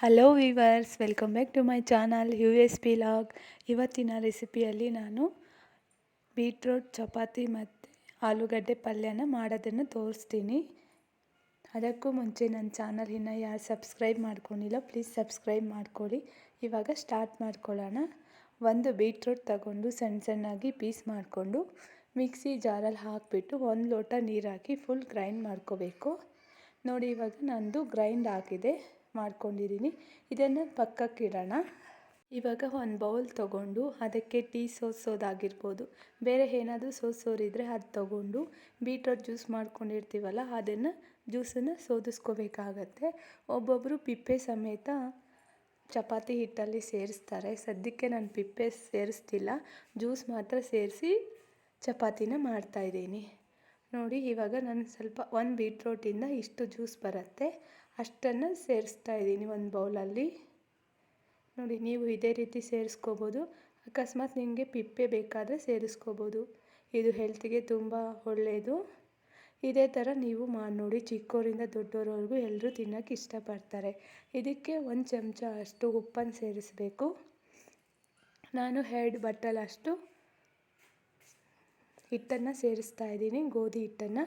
Hello viewers, welcome back to my channel USP log. ಇವತ್ತಿನ ರೆಸಿಪಿಯಲ್ಲಿ ನಾನು ಬೀಟ್ರೋಟ್ ಚಪಾತಿ ಮತ್ತು ಆಲೂಗಡ್ಡೆ ಪಲ್ಯನ ಮಾಡೋದನ್ನು ತೋರಿಸ್ತೀನಿ. ಅದಕ್ಕೂ ಮುಂಚೆ ನನ್ನ ಚಾನಲ್ ಇನ್ನೂ ಯಾರು ಸಬ್ಸ್ಕ್ರೈಬ್ ಮಾಡ್ಕೊಂಡಿಲ್ಲ, ಪ್ಲೀಸ್ ಸಬ್ಸ್ಕ್ರೈಬ್ ಮಾಡ್ಕೊಳ್ಳಿ. ಇವಾಗ ಸ್ಟಾರ್ಟ್ ಮಾಡ್ಕೊಳ್ಳೋಣ. ಒಂದು ಬೀಟ್ರೋಟ್ ತಗೊಂಡು ಸಣ್ಣಾಗಿ ಪೀಸ್ ಮಾಡಿಕೊಂಡು ಮಿಕ್ಸಿ ಜಾರಲ್ಲಿ ಹಾಕಿಬಿಟ್ಟು 1 ಲೋಟ ನೀರು ಹಾಕಿ ಫುಲ್ ಗ್ರೈಂಡ್ ಮಾಡ್ಕೋಬೇಕು. ನೋಡಿ, ಇವಾಗ ನಂದು ಗ್ರೈಂಡ್ ಆಗಿದೆ, ಮಾಡ್ಕೊಂಡಿದ್ದೀನಿ. ಇದನ್ನು ಪಕ್ಕಕ್ಕೆ ಇಡೋಣ. ಇವಾಗ ಒಂದು ಬೌಲ್ ತೊಗೊಂಡು ಅದಕ್ಕೆ ಟೀ ಸೋಸೋದಾಗಿರ್ಬೋದು, ಬೇರೆ ಏನಾದರೂ ಸೋರಿದ್ರೆ ಅದು ತೊಗೊಂಡು ಬೀಟ್ರೋಟ್ ಜ್ಯೂಸ್ ಮಾಡ್ಕೊಂಡಿರ್ತೀವಲ್ಲ ಅದನ್ನು ಜ್ಯೂಸನ್ನು ಸೋದಿಸ್ಕೋಬೇಕಾಗತ್ತೆ. ಒಬ್ಬೊಬ್ಬರು pippe ಸಮೇತ ಚಪಾತಿ ಹಿಟ್ಟಲ್ಲಿ ಸೇರಿಸ್ತಾರೆ. ಸದ್ಯಕ್ಕೆ ನಾನು pippe ಸೇರಿಸ್ತಿಲ್ಲ, ಜ್ಯೂಸ್ ಮಾತ್ರ ಸೇರಿಸಿ ಚಪಾತಿನ ಮಾಡ್ತಾಯಿದ್ದೀನಿ. ನೋಡಿ, ಇವಾಗ ನಾನು ಸ್ವಲ್ಪ 1 ಬೀಟ್ರೋಟಿಂದ ಇಷ್ಟು ಜ್ಯೂಸ್ ಬರುತ್ತೆ ಅಷ್ಟನ್ನು ಸೇರಿಸ್ತಾ ಇದ್ದೀನಿ ಒಂದು ಬೌಲಲ್ಲಿ. ನೋಡಿ, ನೀವು ಇದೇ ರೀತಿ ಸೇರಿಸ್ಕೋಬೋದು. ಅಕಸ್ಮಾತ್ ನಿಮಗೆ pippe ಬೇಕಾದರೆ ಸೇರಿಸ್ಕೋಬೋದು. ಇದು ಹೆಲ್ತಿಗೆ ತುಂಬ ಒಳ್ಳೆಯದು. ಇದೇ ಥರ ನೀವು ಮಾಡಿ ನೋಡಿ. ಚಿಕ್ಕವರಿಂದ ದೊಡ್ಡವರವರೆಗೂ ಎಲ್ಲರೂ ತಿನ್ನೋಕ್ಕೆ ಇಷ್ಟಪಡ್ತಾರೆ. ಇದಕ್ಕೆ 1 ಚಮಚ ಅಷ್ಟು ಉಪ್ಪನ್ನು ಸೇರಿಸಬೇಕು. ನಾನು 2 ಬಟ್ಟಲಷ್ಟು ಹಿಟ್ಟನ್ನು ಸೇರಿಸ್ತಾ ಇದ್ದೀನಿ, ಗೋಧಿ ಹಿಟ್ಟನ್ನು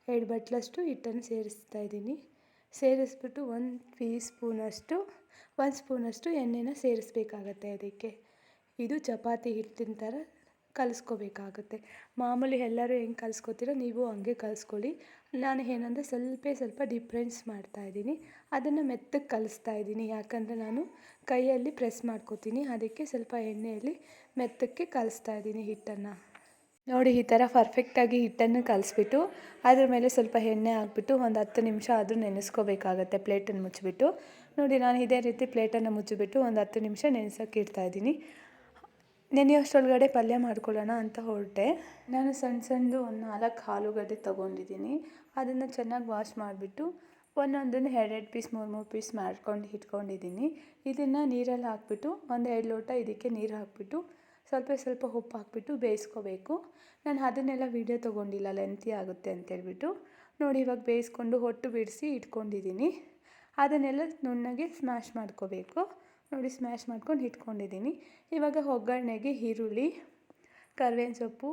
2 ಬಟ್ಲಷ್ಟು ಹಿಟ್ಟನ್ನು ಸೇರಿಸ್ತಾ ಇದ್ದೀನಿ. ಸೇರಿಸ್ಬಿಟ್ಟು 1 ಸ್ಪೂನಷ್ಟು ಎಣ್ಣೆನ ಸೇರಿಸ್ಬೇಕಾಗತ್ತೆ. ಅದಕ್ಕೆ ಇದು ಚಪಾತಿ ಹಿಟ್ಟಿನ ಥರ ಕಲಿಸ್ಕೋಬೇಕಾಗುತ್ತೆ. ಮಾಮೂಲಿ ಎಲ್ಲರೂ ಹೆಂಗೆ ಕಲಿಸ್ಕೋತೀರೋ ನೀವು ಹಂಗೆ ಕಲಿಸ್ಕೊಳ್ಳಿ. ನಾನು ಏನಂದರೆ ಸ್ವಲ್ಪ ಡಿಫ್ರೆನ್ಸ್ ಮಾಡ್ತಾಯಿದ್ದೀನಿ. ಅದನ್ನು ಮೆತ್ತಗೆ ಕಲಿಸ್ತಾ ಇದ್ದೀನಿ, ಯಾಕಂದರೆ ನಾನು ಕೈಯಲ್ಲಿ ಪ್ರೆಸ್ ಮಾಡ್ಕೋತೀನಿ. ಅದಕ್ಕೆ ಸ್ವಲ್ಪ ಎಣ್ಣೆಯಲ್ಲಿ ಮೆತ್ತಕ್ಕೆ ಕಲಿಸ್ತಾ ಇದ್ದೀನಿ ಹಿಟ್ಟನ್ನು. ನೋಡಿ, ಈ ಥರ ಪರ್ಫೆಕ್ಟಾಗಿ ಹಿಟ್ಟನ್ನು ಕಲಿಸ್ಬಿಟ್ಟು ಅದ್ರ ಮೇಲೆ ಸ್ವಲ್ಪ ಎಣ್ಣೆ ಹಾಕ್ಬಿಟ್ಟು ಒಂದು 10 ನಿಮಿಷ ಆದರೂ ನೆನೆಸ್ಕೋಬೇಕಾಗತ್ತೆ ಪ್ಲೇಟನ್ನು ಮುಚ್ಚಿಬಿಟ್ಟು. ನೋಡಿ, ನಾನು ಇದೇ ರೀತಿ ಪ್ಲೇಟನ್ನು ಮುಚ್ಚಿಬಿಟ್ಟು ಒಂದು 10 ನಿಮಿಷ ನೆನೆಸೋಕ್ಕೆ ಇಡ್ತಾಯಿದ್ದೀನಿ. ನೆನೆಯೋಷ್ಟರೊಳಗಡೆ ಪಲ್ಯ ಮಾಡ್ಕೊಳ್ಳೋಣ ಅಂತ ಹೊರಟೆ. ನಾನು ಸಣ್ಣದು ಒಂದು 4 ಆಲೂಗಡ್ಡೆ ತೊಗೊಂಡಿದ್ದೀನಿ. ಅದನ್ನು ಚೆನ್ನಾಗಿ ವಾಶ್ ಮಾಡಿಬಿಟ್ಟು ಒಂದೊಂದನ್ನು 2 ಪೀಸ್ 3 ಪೀಸ್ ಮಾಡ್ಕೊಂಡು ಇಟ್ಕೊಂಡಿದ್ದೀನಿ. ಇದನ್ನು ನೀರಲ್ಲಿ ಹಾಕ್ಬಿಟ್ಟು ಒಂದು 2 ಲೋಟ ಇದಕ್ಕೆ ನೀರು ಹಾಕ್ಬಿಟ್ಟು ಸ್ವಲ್ಪ ಉಪ್ಪು ಹಾಕ್ಬಿಟ್ಟು ಬೇಯಿಸ್ಕೋಬೇಕು. ನಾನು ಅದನ್ನೆಲ್ಲ ವೀಡಿಯೋ ತೊಗೊಂಡಿಲ್ಲ, ಲೆಂತಿ ಆಗುತ್ತೆ ಅಂತೇಳ್ಬಿಟ್ಟು. ನೋಡಿ, ಇವಾಗ ಬೇಯಿಸ್ಕೊಂಡು ಹೊಟ್ಟು ಬಿಡಿಸಿ ಇಟ್ಕೊಂಡಿದ್ದೀನಿ. ಅದನ್ನೆಲ್ಲ ನುಣ್ಣಗೆ ಸ್ಮ್ಯಾಶ್ ಮಾಡ್ಕೋಬೇಕು. ನೋಡಿ, ಸ್ಮ್ಯಾಶ್ ಮಾಡ್ಕೊಂಡು ಇಟ್ಕೊಂಡಿದ್ದೀನಿ. ಇವಾಗ ಒಗ್ಗರಣೆಗೆ ಈರುಳ್ಳಿ, ಕರಿಬೇವಿನ ಸೊಪ್ಪು,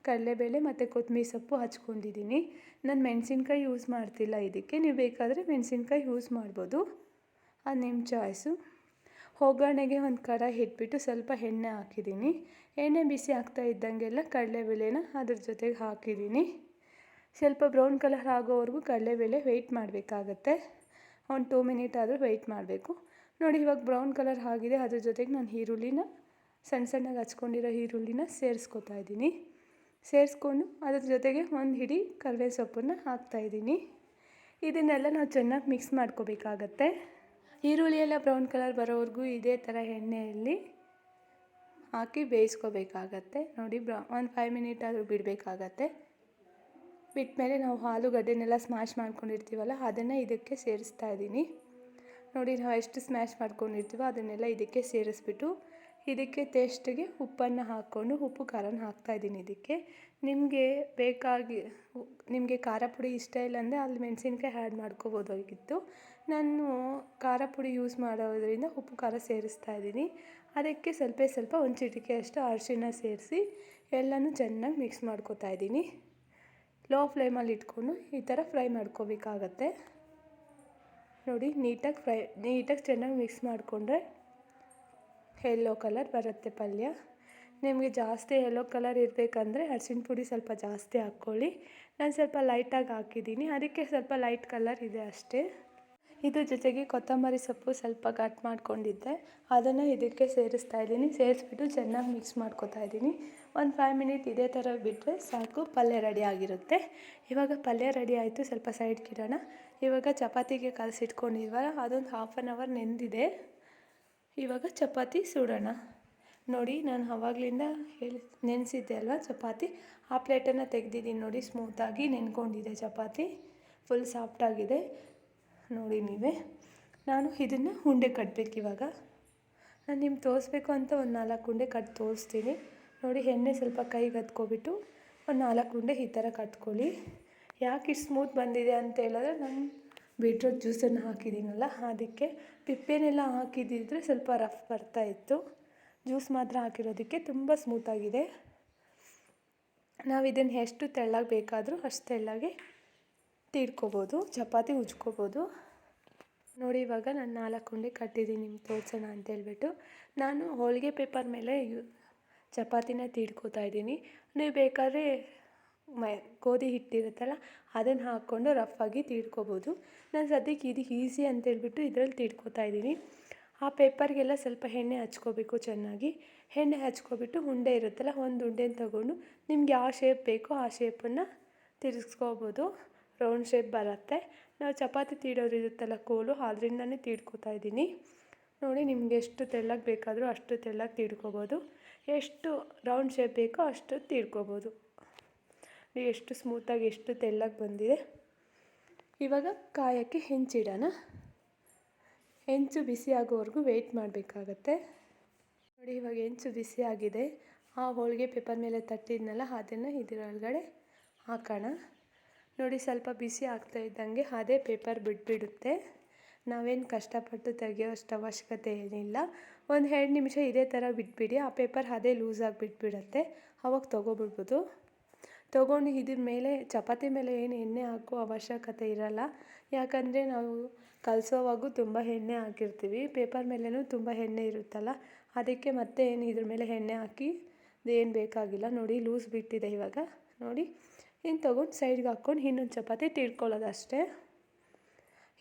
ಕಡಲೆಬೇಳೆ ಮತ್ತು ಕೊತ್ತಂಬರಿ ಸೊಪ್ಪು ಹಚ್ಕೊಂಡಿದ್ದೀನಿ. ನಾನು ಮೆಣಸಿನ್ಕಾಯಿ ಯೂಸ್ ಮಾಡ್ತಿಲ್ಲ ಇದಕ್ಕೆ, ನೀವು ಬೇಕಾದರೆ ಮೆಣಸಿನ್ಕಾಯಿ ಯೂಸ್ ಮಾಡ್ಬೋದು, ಅದು ನಿಮ್ಮ ಚಾಯ್ಸು. ಒಗ್ಗರಣೆಗೆ ಒಂದು ಕಡಾಯಿ ಇಟ್ಬಿಟ್ಟು ಸ್ವಲ್ಪ ಎಣ್ಣೆ ಹಾಕಿದ್ದೀನಿ. ಎಣ್ಣೆ ಬಿಸಿ ಆಗ್ತಾ ಇದ್ದಂಗೆಲ್ಲ ಕಡಲೆಬೇಳೆನ ಅದ್ರ ಜೊತೆಗೆ ಹಾಕಿದ್ದೀನಿ. ಸ್ವಲ್ಪ ಬ್ರೌನ್ ಕಲರ್ ಆಗೋವರೆಗೂ ಕಡಲೆಬೇಳೆ ವೆಯ್ಟ್ ಮಾಡಬೇಕಾಗತ್ತೆ. ಒಂದು 2 ಮಿನಿಟ್ ಆದರೂ ವೆಯ್ಟ್ ಮಾಡಬೇಕು. ನೋಡಿ, ಇವಾಗ ಬ್ರೌನ್ ಕಲರ್ ಆಗಿದೆ. ಅದ್ರ ಜೊತೆಗೆ ನಾನು ಈರುಳ್ಳಿನ ಸಣ್ಣಗೆ ಹಚ್ಕೊಂಡಿರೋ ಈರುಳ್ಳಿನ ಸೇರಿಸ್ಕೊತಾ ಇದ್ದೀನಿ. ಸೇರಿಸ್ಕೊಂಡು ಅದ್ರ ಜೊತೆಗೆ ಒಂದು ಹಿಡಿ ಕರಿಬೇವು ಸೊಪ್ಪನ್ನು ಹಾಕ್ತಾಯಿದ್ದೀನಿ. ಇದನ್ನೆಲ್ಲ ನಾವು ಚೆನ್ನಾಗಿ ಮಿಕ್ಸ್ ಮಾಡ್ಕೋಬೇಕಾಗತ್ತೆ. ಈರುಳ್ಳಿ ಎಲ್ಲ ಬ್ರೌನ್ ಕಲರ್ ಬರೋವರೆಗೂ ಇದೇ ಥರ ಎಣ್ಣೆಯಲ್ಲಿ ಹಾಕಿ ಬೇಯಿಸ್ಕೋಬೇಕಾಗತ್ತೆ. ನೋಡಿ, ಒಂದು 5 ಮಿನಿಟ್ ಆದರೂ ಬಿಡಬೇಕಾಗತ್ತೆ. ಬಿಟ್ಟಮೇಲೆ ನಾವು ಆಲೂಗಡ್ಡೆನೆಲ್ಲ ಸ್ಮ್ಯಾಶ್ ಮಾಡ್ಕೊಂಡಿರ್ತೀವಲ್ಲ ಅದನ್ನು ಇದಕ್ಕೆ ಸೇರಿಸ್ತಾ ಇದ್ದೀನಿ. ನೋಡಿ, ನಾವು ಎಷ್ಟು ಸ್ಮ್ಯಾಶ್ ಮಾಡ್ಕೊಂಡಿರ್ತೀವೋ ಅದನ್ನೆಲ್ಲ ಇದಕ್ಕೆ ಸೇರಿಸ್ಬಿಟ್ಟು ಇದಕ್ಕೆ ಟೇಸ್ಟಿಗೆ ಉಪ್ಪನ್ನು ಹಾಕ್ಕೊಂಡು ಉಪ್ಪು ಖಾರನ ಹಾಕ್ತಾಯಿದ್ದೀನಿ. ಇದಕ್ಕೆ ನಿಮಗೆ ಖಾರ ಪುಡಿ ಇಷ್ಟ ಇಲ್ಲ ಅಂದರೆ ಅಲ್ಲಿ ಮೆಣಸಿನ್ಕಾಯಿ ಆ್ಯಡ್ ಮಾಡ್ಕೋಬೋದಾಗಿತ್ತು. ನಾನು ಖಾರ ಪುಡಿ ಯೂಸ್ ಮಾಡೋದ್ರಿಂದ ಉಪ್ಪು ಖಾರ ಸೇರಿಸ್ತಾ ಇದ್ದೀನಿ. ಅದಕ್ಕೆ ಸ್ವಲ್ಪ ಒಂದು ಚಿಟಿಕೆ ಅಷ್ಟು ಅರಿಶಿಣ ಸೇರಿಸಿ ಎಲ್ಲನೂ ಚೆನ್ನಾಗಿ ಮಿಕ್ಸ್ ಮಾಡ್ಕೋತಾ ಇದ್ದೀನಿ. ಲೋ ಫ್ಲೇಮಲ್ಲಿ ಇಟ್ಕೊಂಡು ಈ ಥರ ಫ್ರೈ ಮಾಡ್ಕೋಬೇಕಾಗತ್ತೆ. ನೋಡಿ, ನೀಟಾಗಿ ಚೆನ್ನಾಗಿ ಮಿಕ್ಸ್ ಮಾಡಿಕೊಂಡ್ರೆ ಯೆಲ್ಲೋ ಕಲರ್ ಬರುತ್ತೆ ಪಲ್ಯ. ನಿಮಗೆ ಜಾಸ್ತಿ ಯೆಲ್ಲೋ ಕಲರ್ ಇರಬೇಕಂದ್ರೆ ಅರಿಶಿಣ ಪುಡಿ ಸ್ವಲ್ಪ ಜಾಸ್ತಿ ಹಾಕ್ಕೊಳ್ಳಿ. ನಾನು ಸ್ವಲ್ಪ ಲೈಟಾಗಿ ಹಾಕಿದ್ದೀನಿ, ಅದಕ್ಕೆ ಸ್ವಲ್ಪ ಲೈಟ್ ಕಲರ್ ಇದೆ ಅಷ್ಟೇ. ಇದ್ರ ಜೊತೆಗೆ ಕೊತ್ತಂಬರಿ ಸೊಪ್ಪು ಸ್ವಲ್ಪ ಕಟ್ ಮಾಡ್ಕೊಂಡಿದ್ದೆ, ಅದನ್ನು ಇದಕ್ಕೆ ಸೇರಿಸ್ತಾ ಇದ್ದೀನಿ. ಸೇರಿಸ್ಬಿಟ್ಟು ಚೆನ್ನಾಗಿ ಮಿಕ್ಸ್ ಮಾಡ್ಕೋತಾ ಇದ್ದೀನಿ. ಒಂದು 5 ಮಿನಿಟ್ ಇದೇ ಥರ ಬಿಟ್ಟರೆ ಸಾಕು, ಪಲ್ಯ ರೆಡಿ ಆಗಿರುತ್ತೆ. ಇವಾಗ ಪಲ್ಯ ರೆಡಿ ಆಯಿತು, ಸ್ವಲ್ಪ ಸೈಡ್ಗೆ ಇಡೋಣ. ಇವಾಗ ಚಪಾತಿಗೆ ಕಲಸಿಟ್ಕೊಂಡಿದ್ವಲ್ಲ ಅದೊಂದು 1/2 ಅವರ್ ನೆಂದಿದೆ. ಇವಾಗ ಚಪಾತಿ ಸುಡೋಣ. ನೋಡಿ, ನಾನು ಆವಾಗಲಿಂದ ನೆನೆಸಿದ್ದೆ ಅಲ್ವಾ ಚಪಾತಿ, ಆ ಪ್ಲೇಟನ್ನು ತೆಗೆದಿದ್ದೀನಿ. ನೋಡಿ, ಸ್ಮೂತಾಗಿ ನೆನ್ಕೊಂಡಿದೆ ಚಪಾತಿ, ಫುಲ್ ಸಾಫ್ಟಾಗಿದೆ. ನೋಡಿ ನೀವೇ. ನಾನು ಇದನ್ನು ಉಂಡೆ ಕಟ್ಟಬೇಕು. ಇವಾಗ ನಾನು ನಿಮ್ಗೆ ತೋರಿಸ್ಬೇಕು ಅಂತ ಒಂದು 4 ಉಂಡೆ ಕಟ್ಟಿ ತೋರಿಸ್ತೀನಿ. ನೋಡಿ, ಎಣ್ಣೆ ಸ್ವಲ್ಪ ಕೈಗೆ ಹತ್ಕೊಬಿಟ್ಟು ಒಂದು 4 ಉಂಡೆ ಈ ಥರ ಕಟ್ಕೊಳ್ಳಿ. ಯಾಕೆ ಇಷ್ಟು ಸ್ಮೂತ್ ಬಂದಿದೆ ಅಂತ ಹೇಳಿದ್ರೆ ನಾನು ಬೀಟ್ರೋಟ್ ಜ್ಯೂಸನ್ನು ಹಾಕಿದ್ದೀನಲ್ಲ ಅದಕ್ಕೆ. ಪಿಪ್ಪೆನೆಲ್ಲ ಹಾಕಿದ್ದಿದ್ರೆ ಸ್ವಲ್ಪ ರಫ್ ಬರ್ತಾಯಿತ್ತು. ಜ್ಯೂಸ್ ಮಾತ್ರ ಹಾಕಿರೋದಕ್ಕೆ ತುಂಬ ಸ್ಮೂತಾಗಿದೆ. ನಾವು ಇದನ್ನು ಎಷ್ಟು ತೆಳ್ಳಗೆ ಬೇಕಾದರೂ ಅಷ್ಟು ತೆಳ್ಳಗೆ ತೀಡ್ಕೊಬೋದು, ಚಪಾತಿ ಉಜ್ಕೋಬೋದು. ನೋಡಿ ಇವಾಗ ನಾನು 4 ಉಂಡೆ ಕಟ್ಟಿದ್ದೀನಿ ನಿಮ್ಗೆ ತೋರಿಸೋಣ ಅಂತೇಳ್ಬಿಟ್ಟು. ನಾನು ಹೋಳಿಗೆ ಪೇಪರ್ ಮೇಲೆ ಚಪಾತಿನ ತೀಡ್ಕೋತಾ ಇದ್ದೀನಿ. ನೀವು ಬೇಕಾದ್ರೆ ಗೋಧಿ ಹಿಟ್ಟಿರುತ್ತಲ್ಲ ಅದನ್ನು ಹಾಕ್ಕೊಂಡು ರಫಾಗಿ ತೀಡ್ಕೋಬೋದು. ನಾನು ಸದ್ಯಕ್ಕೆ ಇದು ಈಸಿ ಅಂತೇಳ್ಬಿಟ್ಟು ಇದರಲ್ಲಿ ತೀಡ್ಕೋತಾ ಇದ್ದೀನಿ. ಆ ಪೇಪರ್ಗೆಲ್ಲ ಸ್ವಲ್ಪ ಎಣ್ಣೆ ಹಚ್ಕೋಬೇಕು ಚೆನ್ನಾಗಿ. ಎಣ್ಣೆ ಹಚ್ಕೊಬಿಟ್ಟು ಉಂಡೆ ಇರುತ್ತಲ್ಲ ಒಂದು ಉಂಡೆನ ತೊಗೊಂಡು ನಿಮ್ಗೆ ಯಾವ ಶೇಪ್ ಬೇಕೋ ಆ ಶೇಪನ್ನು ತಿರ್ಗಿಸ್ಕೋಬೋದು. ರೌಂಡ್ ಶೇಪ್ ಬರುತ್ತೆ. ನಾವು ಚಪಾತಿ ತೀಡೋರು ಇರುತ್ತಲ್ಲ ಕೋಲು, ಅದರಿಂದನೇ ತೀಡ್ಕೋತಾ ಇದ್ದೀನಿ. ನೋಡಿ ನಿಮ್ಗೆ ಎಷ್ಟು ತೆಳ್ಳಗೆ ಬೇಕಾದರೂ ಅಷ್ಟು ತೆಳ್ಳಗೆ ತೀಡ್ಕೋಬೋದು. ಎಷ್ಟು ರೌಂಡ್ ಶೇಪ್ ಬೇಕೋ ಅಷ್ಟು ತೀಡ್ಕೋಬೋದು. ಎಷ್ಟು ಸ್ಮೂತಾಗಿ ಎಷ್ಟು ತೆಳ್ಳಗೆ ಬಂದಿದೆ. ಇವಾಗ ಕಾಯೋಕ್ಕೆ ಹೆಂಚಿಡೋಣ. ಹೆಂಚು ಬಿಸಿ ಆಗೋವರೆಗೂ ವೆಯ್ಟ್ ಮಾಡಬೇಕಾಗತ್ತೆ. ನೋಡಿ ಇವಾಗ ಹೆಂಚು ಬಿಸಿ ಆಗಿದೆ. ಆ ಹೋಳಿಗೆ ಪೇಪರ್ ಮೇಲೆ ತಟ್ಟಿದ್ನಲ್ಲ ಅದನ್ನು ಇದರೊಳಗಡೆ ಹಾಕೋಣ. ನೋಡಿ ಸ್ವಲ್ಪ ಬಿಸಿ ಆಗ್ತಾ ಇದ್ದಂಗೆ ಅದೇ ಪೇಪರ್ ಬಿಟ್ಬಿಡುತ್ತೆ. ನಾವೇನು ಕಷ್ಟಪಟ್ಟು ತೆಗೆಯೋಷ್ಟು ಅವಶ್ಯಕತೆ ಏನಿಲ್ಲ. ಒಂದು 2 ನಿಮಿಷ ಇದೇ ಥರ ಬಿಟ್ಬಿಡಿ. ಆ ಪೇಪರ್ ಅದೇ ಲೂಸಾಗಿ ಬಿಟ್ಬಿಡುತ್ತೆ. ಅವಾಗ ತೊಗೊಬಿಡ್ಬೋದು. ತೊಗೊಂಡು ಇದ್ರ ಮೇಲೆ ಚಪಾತಿ ಮೇಲೆ ಏನು ಎಣ್ಣೆ ಹಾಕೋ ಅವಶ್ಯಕತೆ ಇರಲ್ಲ. ಯಾಕಂದರೆ ನಾವು ಕಲಸೋವಾಗೂ ತುಂಬ ಎಣ್ಣೆ ಹಾಕಿರ್ತೀವಿ. ಪೇಪರ್ ಮೇಲೆನೂ ತುಂಬ ಎಣ್ಣೆ ಇರುತ್ತಲ್ಲ, ಅದಕ್ಕೆ ಮತ್ತೆ ಏನು ಇದ್ರ ಮೇಲೆ ಎಣ್ಣೆ ಹಾಕಿ ಏನು ಬೇಕಾಗಿಲ್ಲ. ನೋಡಿ ಲೂಸ್ ಬಿಟ್ಟಿದೆ ಇವಾಗ. ನೋಡಿ ಇನ್ನು ತೊಗೊಂಡು ಸೈಡ್ಗೆ ಹಾಕ್ಕೊಂಡು ಇನ್ನೊಂದು ಚಪಾತಿ ತೀಡ್ಕೊಳ್ಳೋದು ಅಷ್ಟೇ.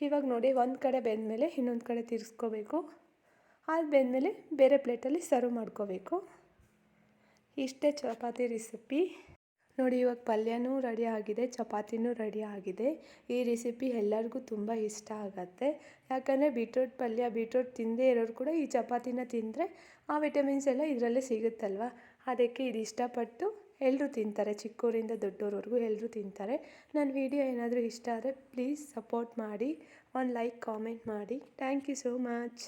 ಇವಾಗ ನೋಡಿ ಒಂದು ಕಡೆ ಬೆಂದಮೇಲೆ ಇನ್ನೊಂದು ಕಡೆ ತಿರ್ಗಿಸ್ಕೋಬೇಕು. ಅದು ಬೆಂದಮೇಲೆ ಬೇರೆ ಪ್ಲೇಟಲ್ಲಿ ಸರ್ವ್ ಮಾಡ್ಕೋಬೇಕು. ಇಷ್ಟೇ ಚಪಾತಿ ರೆಸಿಪಿ. ನೋಡಿ ಇವಾಗ ಪಲ್ಯನೂ ರೆಡಿ ಆಗಿದೆ, ಚಪಾತಿನೂ ರೆಡಿ ಆಗಿದೆ. ಈ ರೆಸಿಪಿ ಎಲ್ಲರಿಗೂ ತುಂಬ ಇಷ್ಟ ಆಗುತ್ತೆ. ಯಾಕಂದರೆ ಬೀಟ್ರೋಟ್ ಪಲ್ಯ, ಬೀಟ್ರೋಟ್ ತಿಂದೇ ಇರೋರು ಕೂಡ ಈ ಚಪಾತಿನ ತಿಂದರೆ ಆ ವಿಟಮಿನ್ಸ್ ಎಲ್ಲ ಇದರಲ್ಲೇ ಸಿಗುತ್ತಲ್ವ. ಅದಕ್ಕೆ ಇದು ಇಷ್ಟಪಟ್ಟು ಎಲ್ಲರೂ ತಿಂತಾರೆ. ಚಿಕ್ಕವರಿಂದ ದೊಡ್ಡೋರವರೆಗೂ ಎಲ್ಲರೂ ತಿಂತಾರೆ. ನನ್ನ ವಿಡಿಯೋ ಏನಾದರೂ ಇಷ್ಟ ಆದರೆ ಪ್ಲೀಸ್ ಸಪೋರ್ಟ್ ಮಾಡಿ, ಒಂದು ಲೈಕ್ ಕಾಮೆಂಟ್ ಮಾಡಿ. Thank you so much.